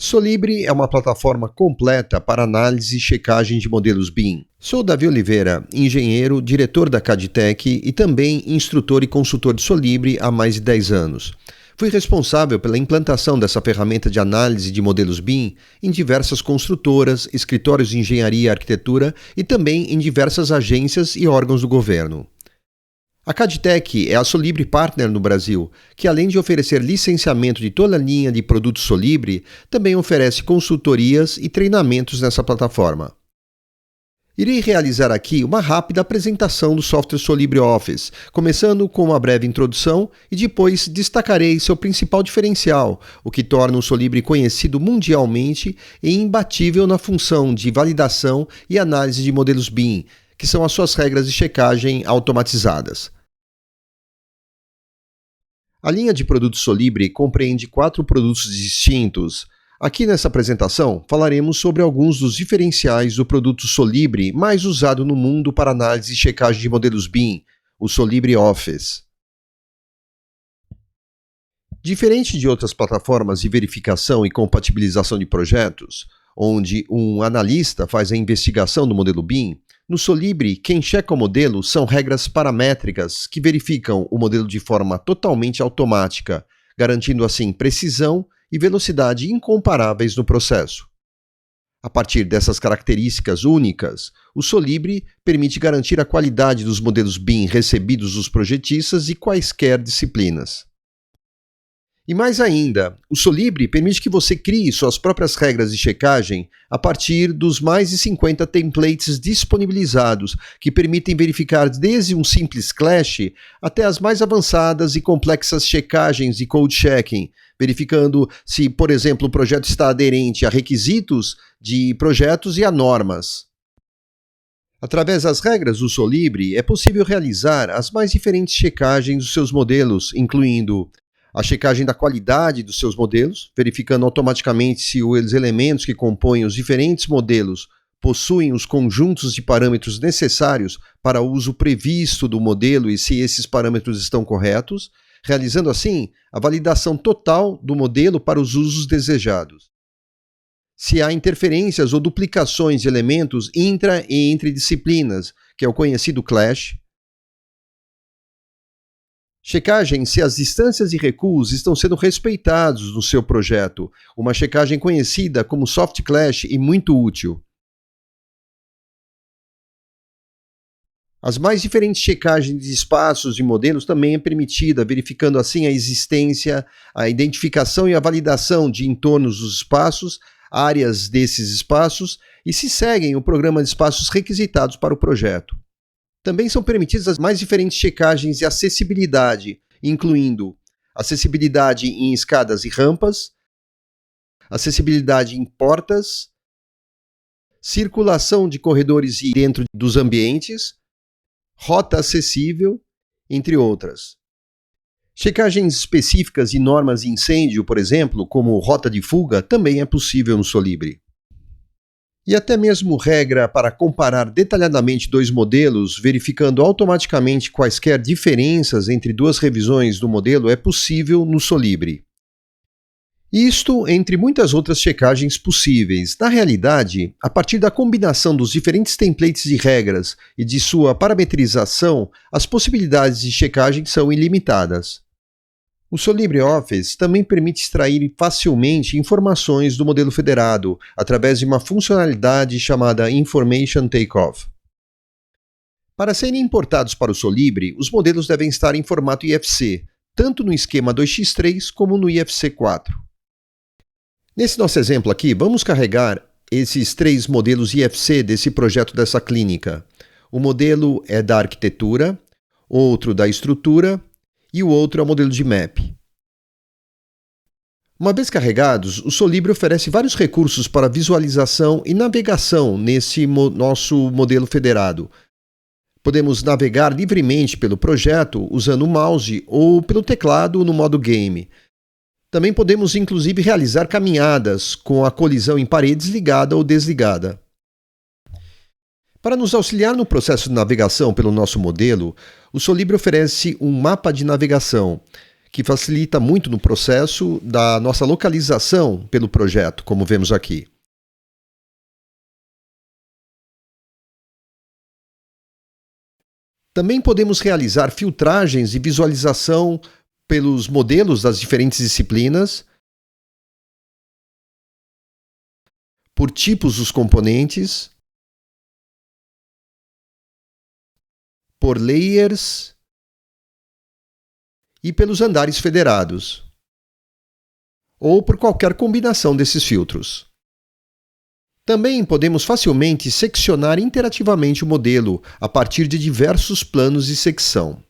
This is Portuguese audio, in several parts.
Solibri é uma plataforma completa para análise e checagem de modelos BIM. Sou Davi Oliveira, engenheiro, diretor da Cadtech e também instrutor e consultor de Solibri há mais de 10 anos. Fui responsável pela implantação dessa ferramenta de análise de modelos BIM em diversas construtoras, escritórios de engenharia e arquitetura e também em diversas agências e órgãos do governo. A Cadtech é a Solibri Partner no Brasil, que além de oferecer licenciamento de toda a linha de produtos Solibri, também oferece consultorias e treinamentos nessa plataforma. Irei realizar aqui uma rápida apresentação do software Solibri Office, começando com uma breve introdução e depois destacarei seu principal diferencial, o que torna o Solibri conhecido mundialmente e imbatível na função de validação e análise de modelos BIM, que são as suas regras de checagem automatizadas. A linha de produtos Solibri compreende 4 produtos distintos. Aqui nessa apresentação falaremos sobre alguns dos diferenciais do produto Solibri mais usado no mundo para análise e checagem de modelos BIM, o Solibri Office. Diferente de outras plataformas de verificação e compatibilização de projetos, onde um analista faz a investigação do modelo BIM, no Solibri, quem checa o modelo são regras paramétricas que verificam o modelo de forma totalmente automática, garantindo assim precisão e velocidade incomparáveis no processo. A partir dessas características únicas, o Solibri permite garantir a qualidade dos modelos BIM recebidos dos projetistas de quaisquer disciplinas. E mais ainda, o Solibri permite que você crie suas próprias regras de checagem a partir dos mais de 50 templates disponibilizados, que permitem verificar desde um simples clash até as mais avançadas e complexas checagens de code checking, verificando se, por exemplo, o projeto está aderente a requisitos de projetos e a normas. Através das regras do Solibri, é possível realizar as mais diferentes checagens dos seus modelos, incluindo a checagem da qualidade dos seus modelos, verificando automaticamente se os elementos que compõem os diferentes modelos possuem os conjuntos de parâmetros necessários para o uso previsto do modelo e se esses parâmetros estão corretos, realizando assim a validação total do modelo para os usos desejados. Se há interferências ou duplicações de elementos intra e entre disciplinas, que é o conhecido clash. Checagem se as distâncias e recuos estão sendo respeitados no seu projeto, uma checagem conhecida como soft clash e muito útil. As mais diferentes checagens de espaços e modelos também é permitida, verificando assim a existência, a identificação e a validação de entornos dos espaços, áreas desses espaços e se seguem o programa de espaços requisitados para o projeto. Também são permitidas as mais diferentes checagens de acessibilidade, incluindo acessibilidade em escadas e rampas, acessibilidade em portas, circulação de corredores e dentro dos ambientes, rota acessível, entre outras. Checagens específicas de normas de incêndio, por exemplo, como rota de fuga, também é possível no Solibri. E até mesmo regra para comparar detalhadamente dois modelos, verificando automaticamente quaisquer diferenças entre duas revisões do modelo é possível no Solibri. Isto entre muitas outras checagens possíveis. Na realidade, a partir da combinação dos diferentes templates de regras e de sua parametrização, as possibilidades de checagem são ilimitadas. O Solibri Office também permite extrair facilmente informações do modelo federado através de uma funcionalidade chamada Information Takeoff. Para serem importados para o Solibri, os modelos devem estar em formato IFC, tanto no esquema 2x3 como no IFC 4. Nesse nosso exemplo aqui, vamos carregar esses 3 modelos IFC desse projeto dessa clínica. O modelo é da arquitetura, outro da estrutura e o outro é o modelo de map. Uma vez carregados, o Solibri oferece vários recursos para visualização e navegação nesse nosso modelo federado. Podemos navegar livremente pelo projeto usando o mouse ou pelo teclado no modo game. Também podemos inclusive realizar caminhadas com a colisão em paredes ligada ou desligada. Para nos auxiliar no processo de navegação pelo nosso modelo, o Solibri oferece um mapa de navegação, que facilita muito no processo da nossa localização pelo projeto, como vemos aqui. Também podemos realizar filtragens e visualização pelos modelos das diferentes disciplinas, por tipos dos componentes, por layers e pelos andares federados, ou por qualquer combinação desses filtros. Também podemos facilmente seccionar interativamente o modelo a partir de diversos planos de secção.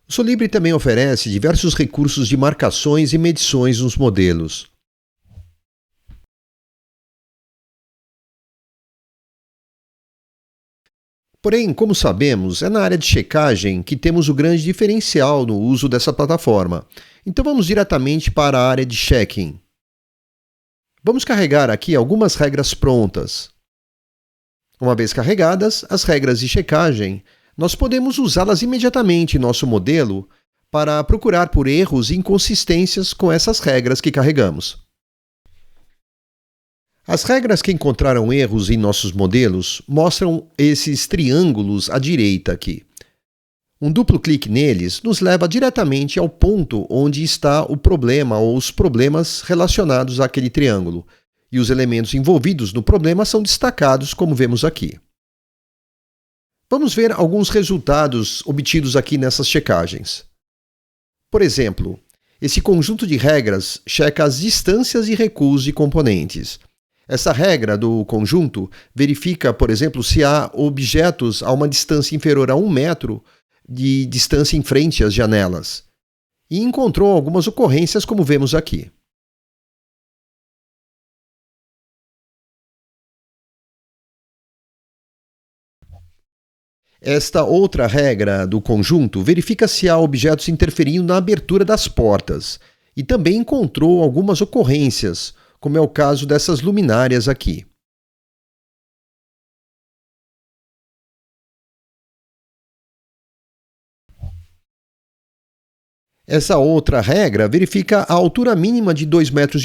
O Solibri também oferece diversos recursos de marcações e medições nos modelos. Porém, como sabemos, é na área de checagem que temos o grande diferencial no uso dessa plataforma. Então vamos diretamente para a área de checking. Vamos carregar aqui algumas regras prontas. Uma vez carregadas, as regras de checagem, nós podemos usá-las imediatamente em nosso modelo para procurar por erros e inconsistências com essas regras que carregamos. As regras que encontraram erros em nossos modelos mostram esses triângulos à direita aqui. Um duplo clique neles nos leva diretamente ao ponto onde está o problema ou os problemas relacionados àquele triângulo, e os elementos envolvidos no problema são destacados, como vemos aqui. Vamos ver alguns resultados obtidos aqui nessas checagens. Por exemplo, esse conjunto de regras checa as distâncias e recuos de componentes. Essa regra do conjunto verifica, por exemplo, se há objetos a uma distância inferior a 1 metro de distância em frente às janelas, e encontrou algumas ocorrências, como vemos aqui. Esta outra regra do conjunto verifica se há objetos interferindo na abertura das portas, e também encontrou algumas ocorrências, como é o caso dessas luminárias aqui. Essa outra regra verifica a altura mínima de 2,80 metros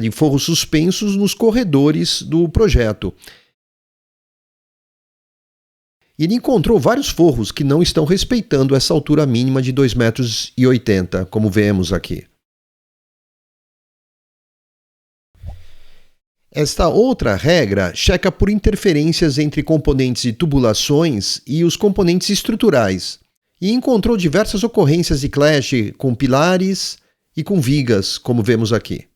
de forros suspensos nos corredores do projeto. E ele encontrou vários forros que não estão respeitando essa altura mínima de 2,80 metros, como vemos aqui. Esta outra regra checa por interferências entre componentes de tubulações e os componentes estruturais, e encontrou diversas ocorrências de clash com pilares e com vigas, como vemos aqui.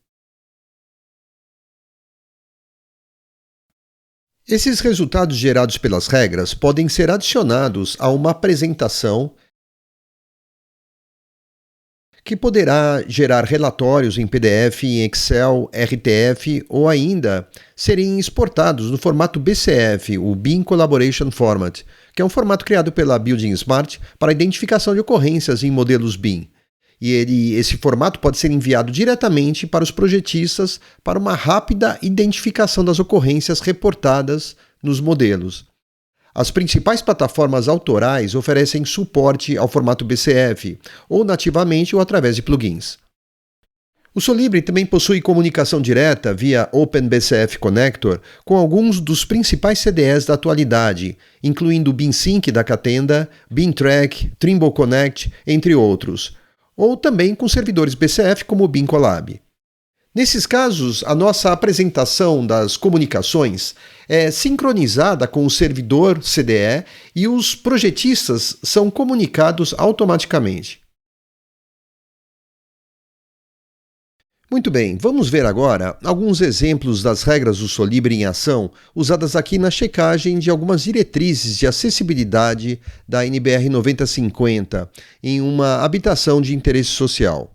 Esses resultados gerados pelas regras podem ser adicionados a uma apresentação que poderá gerar relatórios em PDF, em Excel, RTF ou ainda serem exportados no formato BCF, o Beam Collaboration Format, que é um formato criado pela Building Smart para a identificação de ocorrências em modelos BIM. E esse formato pode ser enviado diretamente para os projetistas para uma rápida identificação das ocorrências reportadas nos modelos. As principais plataformas autorais oferecem suporte ao formato BCF, ou nativamente ou através de plugins. O Solibri também possui comunicação direta via OpenBCF Connector com alguns dos principais CDEs da atualidade, incluindo o BeamSync da Catenda, BeamTrack, Trimble Connect, entre outros, ou também com servidores BCF como o Beam Collab. Nesses casos, a nossa apresentação das comunicações é sincronizada com o servidor CDE e os projetistas são comunicados automaticamente. Muito bem, vamos ver agora alguns exemplos das regras do Solibri em ação usadas aqui na checagem de algumas diretrizes de acessibilidade da NBR 9050 em uma habitação de interesse social.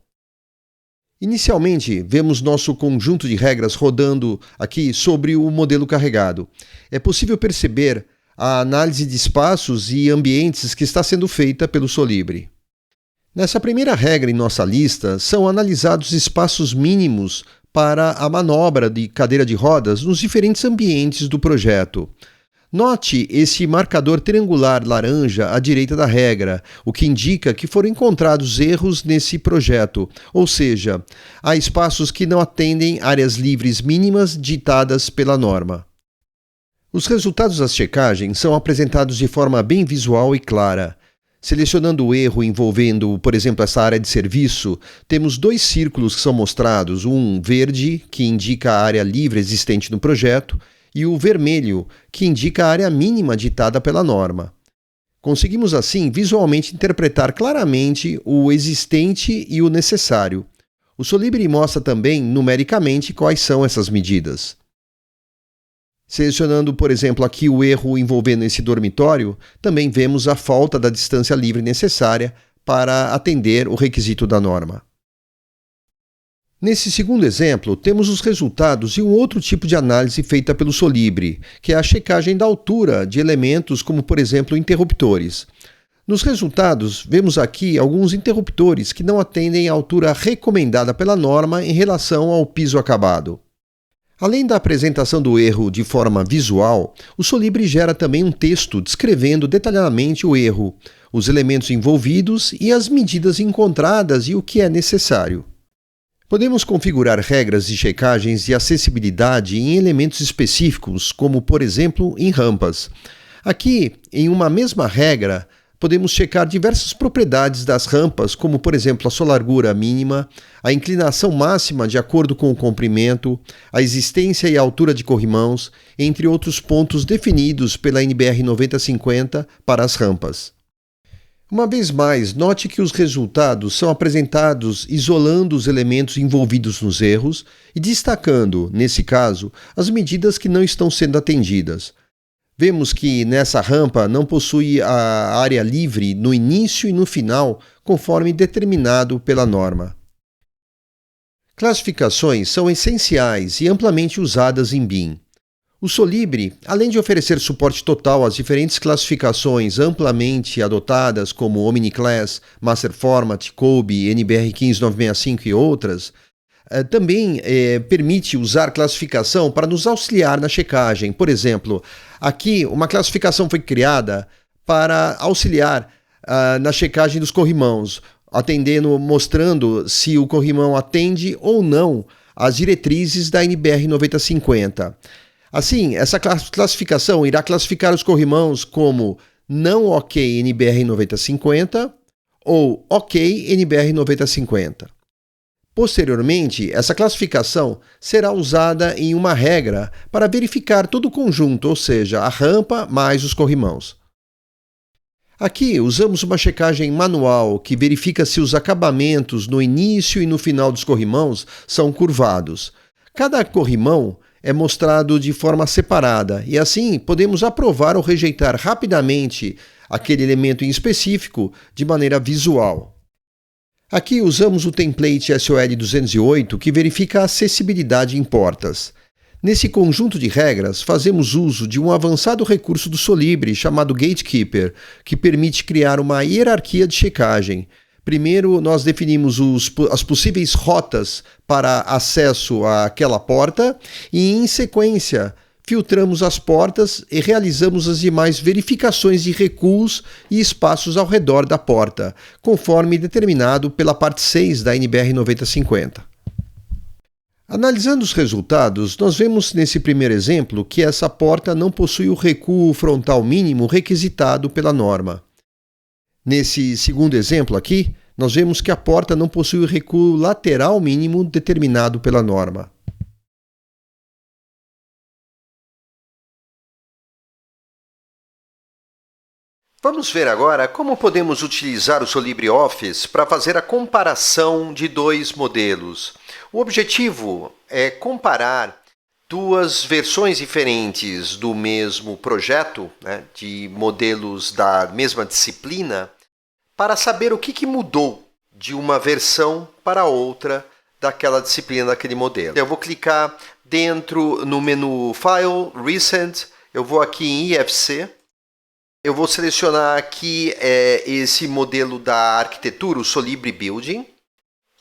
Inicialmente, vemos nosso conjunto de regras rodando aqui sobre o modelo carregado. É possível perceber a análise de espaços e ambientes que está sendo feita pelo Solibri. Nessa primeira regra em nossa lista, são analisados espaços mínimos para a manobra de cadeira de rodas nos diferentes ambientes do projeto. Note esse marcador triangular laranja à direita da regra, o que indica que foram encontrados erros nesse projeto, ou seja, há espaços que não atendem áreas livres mínimas ditadas pela norma. Os resultados das checagens são apresentados de forma bem visual e clara. Selecionando o erro envolvendo, por exemplo, essa área de serviço, temos dois círculos que são mostrados, um verde, que indica a área livre existente no projeto, e o vermelho, que indica a área mínima ditada pela norma. Conseguimos, assim, visualmente interpretar claramente o existente e o necessário. O Solibri mostra também, numericamente, quais são essas medidas. Selecionando, por exemplo, aqui o erro envolvendo esse dormitório, também vemos a falta da distância livre necessária para atender o requisito da norma. Nesse segundo exemplo, temos os resultados de um outro tipo de análise feita pelo Solibri, que é a checagem da altura de elementos como, por exemplo, interruptores. Nos resultados, vemos aqui alguns interruptores que não atendem à altura recomendada pela norma em relação ao piso acabado. Além da apresentação do erro de forma visual, o Solibri gera também um texto descrevendo detalhadamente o erro, os elementos envolvidos e as medidas encontradas e o que é necessário. Podemos configurar regras de checagens de acessibilidade em elementos específicos, como, por exemplo, em rampas. Aqui, em uma mesma regra, podemos checar diversas propriedades das rampas, como, por exemplo, a sua largura mínima, a inclinação máxima de acordo com o comprimento, a existência e a altura de corrimãos, entre outros pontos definidos pela NBR 9050 para as rampas. Uma vez mais, note que os resultados são apresentados isolando os elementos envolvidos nos erros e destacando, nesse caso, as medidas que não estão sendo atendidas. Vemos que nessa rampa não possui a área livre no início e no final, conforme determinado pela norma. Classificações são essenciais e amplamente usadas em BIM. O Solibri, além de oferecer suporte total às diferentes classificações amplamente adotadas como OmniClass, Master Format, COBie, NBR 15965 e outras, também permite usar classificação para nos auxiliar na checagem. Por exemplo, aqui uma classificação foi criada para auxiliar na checagem dos corrimãos, mostrando se o corrimão atende ou não às diretrizes da NBR 9050. Assim, essa classificação irá classificar os corrimãos como não OK NBR 9050 ou OK NBR 9050. Posteriormente, essa classificação será usada em uma regra para verificar todo o conjunto, ou seja, a rampa mais os corrimãos. Aqui usamos uma checagem manual que verifica se os acabamentos no início e no final dos corrimãos são curvados. Cada corrimão é mostrado de forma separada e assim podemos aprovar ou rejeitar rapidamente aquele elemento em específico de maneira visual. Aqui usamos o template SOL 208 que verifica a acessibilidade em portas. Nesse conjunto de regras, fazemos uso de um avançado recurso do Solibri chamado Gatekeeper, que permite criar uma hierarquia de checagem. Primeiro, nós definimos as possíveis rotas para acesso àquela porta e, em sequência, filtramos as portas e realizamos as demais verificações de recuos e espaços ao redor da porta, conforme determinado pela parte 6 da NBR 9050. Analisando os resultados, nós vemos nesse primeiro exemplo que essa porta não possui o recuo frontal mínimo requisitado pela norma. Nesse segundo exemplo aqui, nós vemos que a porta não possui o recuo lateral mínimo determinado pela norma. Vamos ver agora como podemos utilizar o Solibri Office para fazer a comparação de dois modelos. O objetivo é comparar duas versões diferentes do mesmo projeto, de modelos da mesma disciplina, para saber o que mudou de uma versão para outra daquela disciplina, daquele modelo. Eu vou clicar no menu File, Recent, eu vou aqui em IFC, eu vou selecionar aqui esse modelo da arquitetura, o Solibri Building,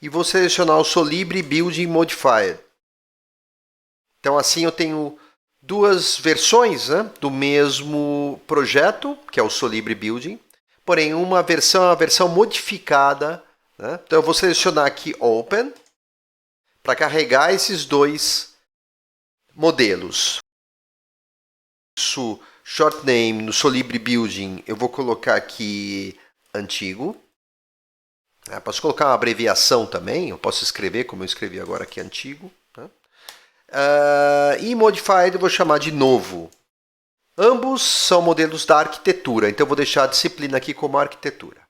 e vou selecionar o Solibri Building Modifier. Então assim eu tenho duas versões, né, do mesmo projeto, que é o Solibri Building, porém uma versão é uma versão modificada, né? Então eu vou selecionar aqui Open para carregar esses dois modelos. Isso, short name no Solibri Building, eu vou colocar aqui antigo. Posso colocar uma abreviação também, eu posso escrever como eu escrevi agora aqui antigo. Né? E modified eu vou chamar de novo. Ambos são modelos da arquitetura, então eu vou deixar a disciplina aqui como arquitetura.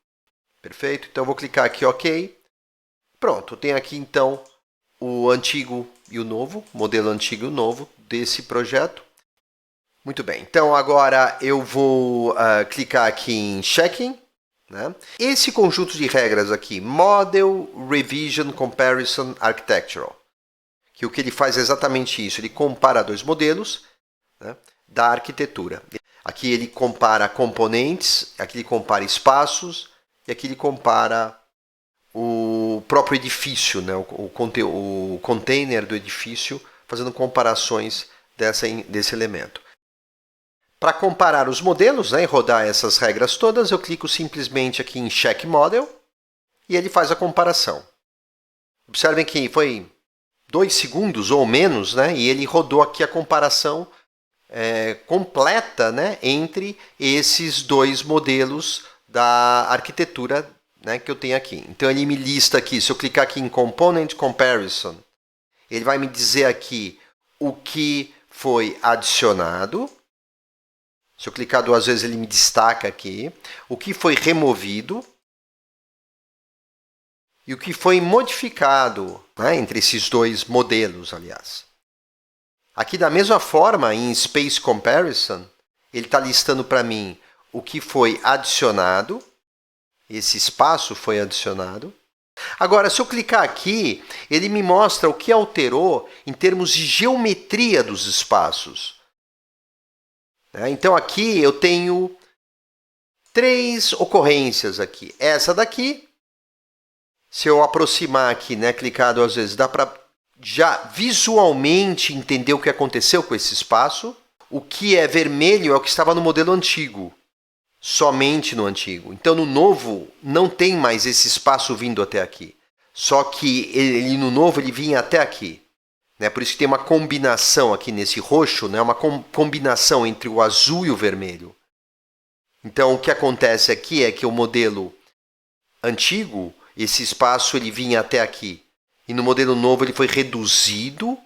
Perfeito? Então eu vou clicar aqui OK. Pronto, tem aqui então o antigo e o novo, modelo antigo e o novo desse projeto. Muito bem, então agora eu vou clicar aqui em Checking. Né? Esse conjunto de regras aqui, Model Revision Comparison Architectural, que o que ele faz é exatamente isso, ele compara dois modelos, né, da arquitetura. Aqui ele compara componentes, aqui ele compara espaços, e aqui ele compara o próprio edifício, né, o container do edifício, fazendo comparações desse elemento. Para comparar os modelos, né, e rodar essas regras todas, eu clico simplesmente aqui em Check Model e ele faz a comparação. Observem que foi 2 segundos ou menos, né, e ele rodou aqui a comparação completa, né, entre esses dois modelos da arquitetura, né, que eu tenho aqui. Então ele me lista aqui, se eu clicar aqui em Component Comparison, ele vai me dizer aqui o que foi adicionado. Se eu clicar 2 vezes, ele me destaca aqui o que foi removido e o que foi modificado, né, entre esses dois modelos, aliás. Aqui, da mesma forma, em Space Comparison, ele está listando para mim o que foi adicionado, esse espaço foi adicionado. Agora, se eu clicar aqui, ele me mostra o que alterou em termos de geometria dos espaços. Então aqui eu tenho 3 ocorrências aqui. Essa daqui, se eu aproximar aqui, né, clicar 2 vezes, dá para já visualmente entender o que aconteceu com esse espaço. O que é vermelho é o que estava no modelo antigo, somente no antigo. Então no novo não tem mais esse espaço vindo até aqui. Só que ele no novo ele vinha até aqui. Por isso que tem uma combinação aqui nesse roxo, né? Uma combinação entre o azul e o vermelho. Então, o que acontece aqui é que o modelo antigo, esse espaço ele vinha até aqui. E no modelo novo ele foi reduzido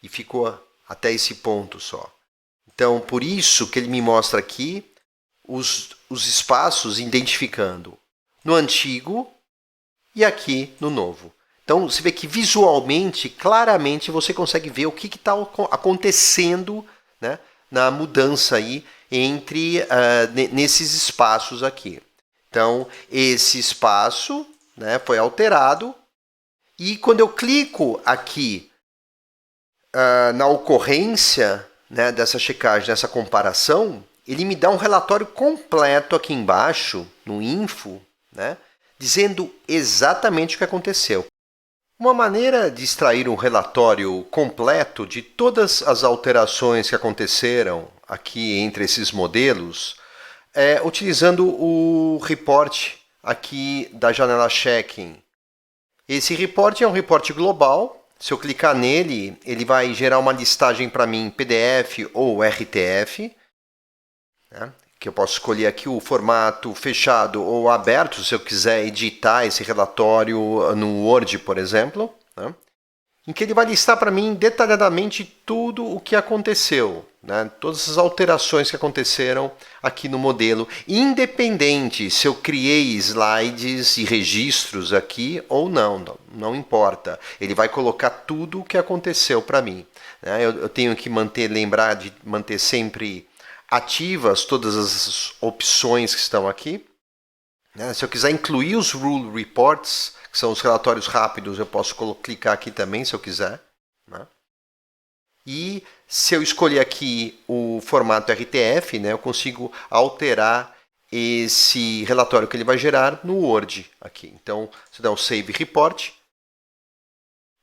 e ficou até esse ponto só. Então, por isso que ele me mostra aqui os espaços identificando no antigo e aqui no novo. Então, você vê que visualmente, claramente, você consegue ver o que está acontecendo, né, na mudança aí entre nesses espaços aqui. Então, esse espaço, né, foi alterado e quando eu clico aqui na ocorrência, né, dessa checagem, dessa comparação, ele me dá um relatório completo aqui embaixo, no info, né, dizendo exatamente o que aconteceu. Uma maneira de extrair um relatório completo de todas as alterações que aconteceram aqui entre esses modelos é utilizando o report aqui da janela Checking. Esse report é um report global. Se eu clicar nele, ele vai gerar uma listagem para mim em PDF ou RTF, né? Que eu posso escolher aqui o formato fechado ou aberto, se eu quiser editar esse relatório no Word, por exemplo, né? Em que ele vai listar para mim detalhadamente tudo o que aconteceu, né? Todas as alterações que aconteceram aqui no modelo, independente se eu criei slides e registros aqui ou não, não importa. Ele vai colocar tudo o que aconteceu para mim, né? Eu tenho que lembrar de manter sempre ativas todas as opções que estão aqui. Se eu quiser incluir os Rule Reports, que são os relatórios rápidos, eu posso clicar aqui também, se eu quiser. E se eu escolher aqui o formato RTF, eu consigo alterar esse relatório que ele vai gerar no Word aqui. Então, se eu der um Save Report,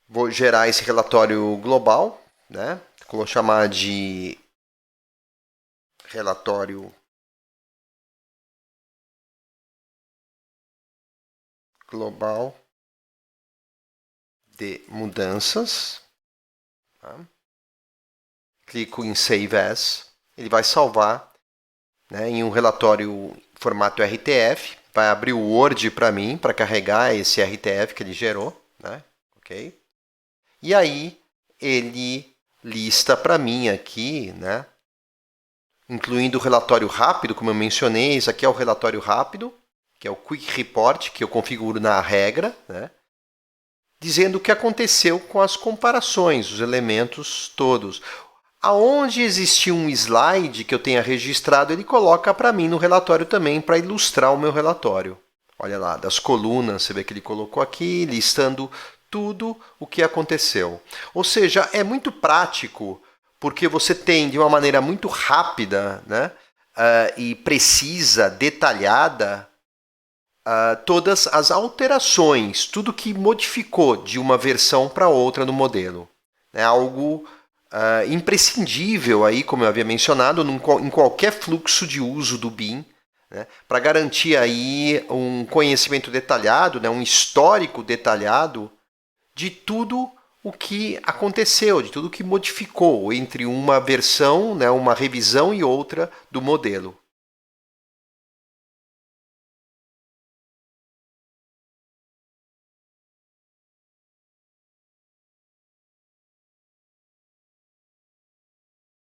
vou gerar esse relatório global, né? Vou chamar de relatório global de mudanças. Tá? Clico em Save As, ele vai salvar, né, em um relatório formato RTF, vai abrir o Word para mim, para carregar esse RTF que ele gerou, né? Ok? E aí ele lista para mim aqui, né, incluindo o relatório rápido, como eu mencionei, esse aqui é o relatório rápido, que é o Quick Report, que eu configuro na regra, né, dizendo o que aconteceu com as comparações, os elementos todos. Aonde existir um slide que eu tenha registrado, ele coloca para mim no relatório também, para ilustrar o meu relatório. Olha lá, das colunas, você vê que ele colocou aqui, listando tudo o que aconteceu. Ou seja, é muito prático, porque você tem, de uma maneira muito rápida, né, e precisa, detalhada, todas as alterações, tudo que modificou de uma versão para outra no modelo. É algo imprescindível, aí, como eu havia mencionado, em qualquer fluxo de uso do BIM, né, para garantir aí um conhecimento detalhado, né, um histórico detalhado de tudo o que aconteceu, de tudo o que modificou entre uma versão, né, uma revisão e outra do modelo.